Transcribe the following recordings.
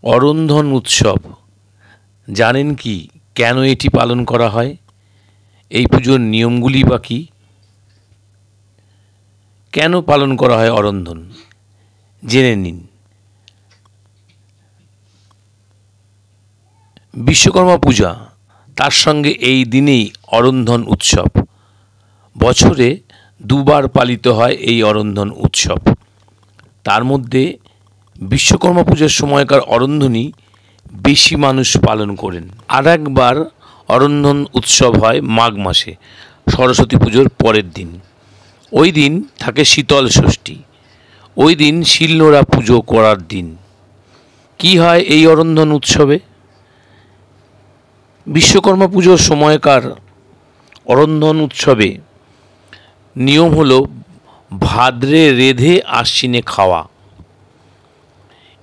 অরন্ধন উৎসব জানেন কি কেন এটি পালন করা হয়? এই পুজোর নিয়মগুলি বা কী? কেন পালন করা হয় অরন্ধন জেনে নিন। বিশ্বকর্মা পূজা, তার সঙ্গে এই দিনেই অরন্ধন উৎসব। বছরে দুবার পালিত হয় এই অরন্ধন উৎসব। তার মধ্যে বিশ্বকর্মা পূজার সময়কার অরন্ধনই বেশি মানুষ পালন করেন। আর একবার অরন্ধন উৎসব হয় মাঘ মাসে, সরস্বতী পুজোর পরের দিন। ওই দিন থাকে শীতল ষষ্ঠী। ওই দিন শিলনোড়া পুজো করার দিন। কি হয় এই অরন্ধন উৎসবে? বিশ্বকর্মা পুজোর সময়কার অরন্ধন উৎসবে নিয়ম হলো ভাদ্রে রেধে আশ্বিনে খাওয়া।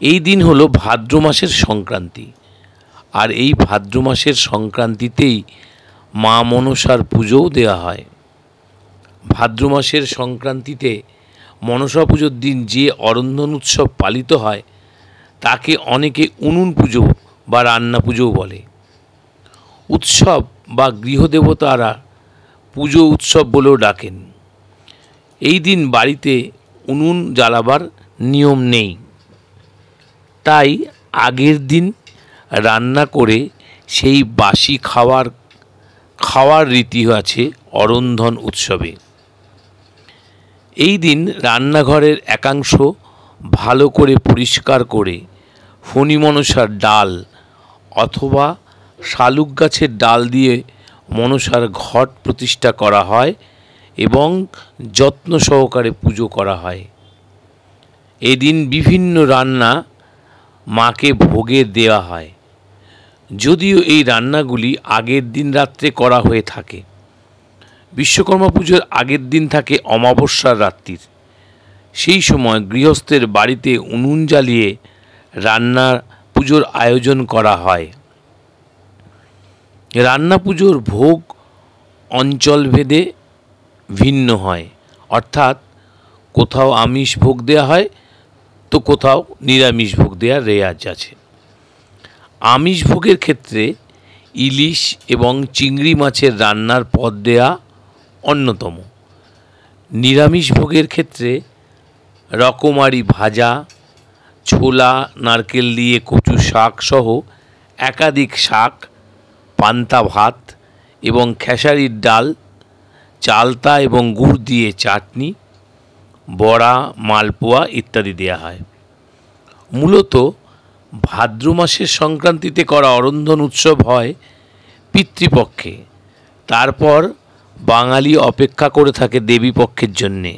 এই দিন হলো ভাদ্র মাসের সংক্রান্তি, আর এই ভাদ্র মাসের সংক্রান্তিতেই মা মনসার পুজোও দেওয়া হয়। ভাদ্র মাসের সংক্রান্তিতে মনসা পুজোর দিন যে অরন্ধন উৎসব পালিত হয় তাকে অনেকে উনুন পুজো বা রান্না পুজোও বলে। উৎসব বা গৃহদেবতারা পুজো উৎসব বলেও ডাকেন। এই দিন বাড়িতে উনুন জ্বালাবার নিয়ম নেই, তাই আগের দিন রান্না করে সেই বাসি খাওয়ার রীতি আছে অরন্ধন উৎসবে। এই দিন রান্নাঘরের একাংশ ভালো করে পরিষ্কার করে ফণী মনসার ডাল অথবা শালুক গাছের ডাল দিয়ে মনসার ঘট প্রতিষ্ঠা করা হয় এবং যত্ন সহকারে পুজো করা হয়। এদিন বিভিন্ন রান্না মাকে ভোগে দেওয়া হয়, যদিও এই রান্নাগুলি আগের দিন রাত্রে করা হয়ে থাকে। বিশ্বকর্মা পুজোর আগের দিন থাকে অমাবস্যার রাত্রির। সেই সময় গৃহস্থের বাড়িতে উনুন জ্বালিয়ে রান্না পুজোর আয়োজন করা হয়। রান্না পুজোর ভোগ অঞ্চলভেদে ভিন্ন হয়, অর্থাৎ কোথাও আমিষ ভোগ দেওয়া হয় তো কোথাও নিরামিষ ভোগ দেওয়ার রেওয়াজ আছে। আমিষ ভোগের ক্ষেত্রে ইলিশ এবং চিংড়ি মাছের রান্নার পদ দেয়া অন্যতম। নিরামিষ ভোগের ক্ষেত্রে রকমারি ভাজা, ছোলা নারকেল দিয়ে কচু শাক সহ একাধিক শাক, পান্তা ভাত এবং খেসারির ডাল, চালতা এবং গুড় দিয়ে চাটনি, বড়া, মালপোয়া ইত্যাদি দেয়া হয়। মূলত ভাদ্র মাসের সংক্রান্তিতে করা অরন্ধন উৎসব হয় পিতৃপক্ষে। তারপর বাঙালি অপেক্ষা করে থাকে দেবী পক্ষের জন্যে।